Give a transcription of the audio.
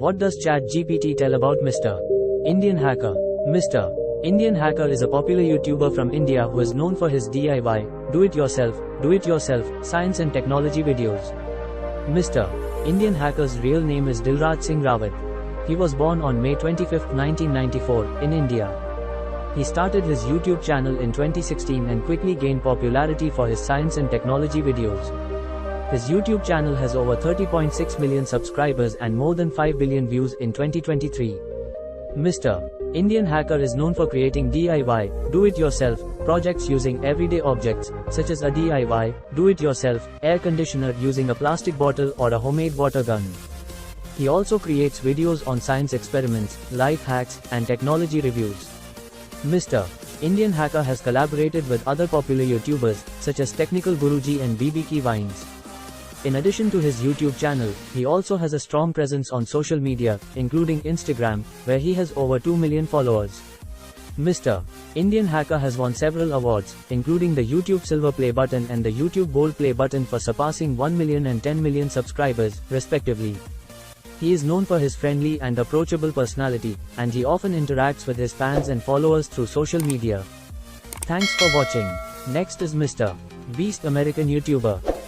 What does ChatGPT tell about Mr. Indian Hacker? Mr. Indian Hacker is a popular YouTuber from India who is known for his DIY, do-it-yourself, science and technology videos. Mr. Indian Hacker's real name is Dilraj Singh Rawat. He was born on May 25, 1994, in India. He started his YouTube channel in 2016 and quickly gained popularity for his science and technology videos. His YouTube channel has over 30.6 million subscribers and more than 5 billion views in 2023. Mr. Indian Hacker is known for creating DIY, do-it-yourself, projects using everyday objects, such as a DIY, do-it-yourself, air conditioner using a plastic bottle or a homemade water gun. He also creates videos on science experiments, life hacks, and technology reviews. Mr. Indian Hacker has collaborated with other popular YouTubers, such as Technical Guruji and BBK Vines. In addition to his YouTube channel, he also has a strong presence on social media, including Instagram, where he has over 2 million followers. Mr. Indian Hacker has won several awards, including the YouTube Silver Play Button and the YouTube Gold Play Button for surpassing 1 million and 10 million subscribers, respectively. He is known for his friendly and approachable personality, and he often interacts with his fans and followers through social media. Thanks for watching. Next is Mr. Beast American YouTuber.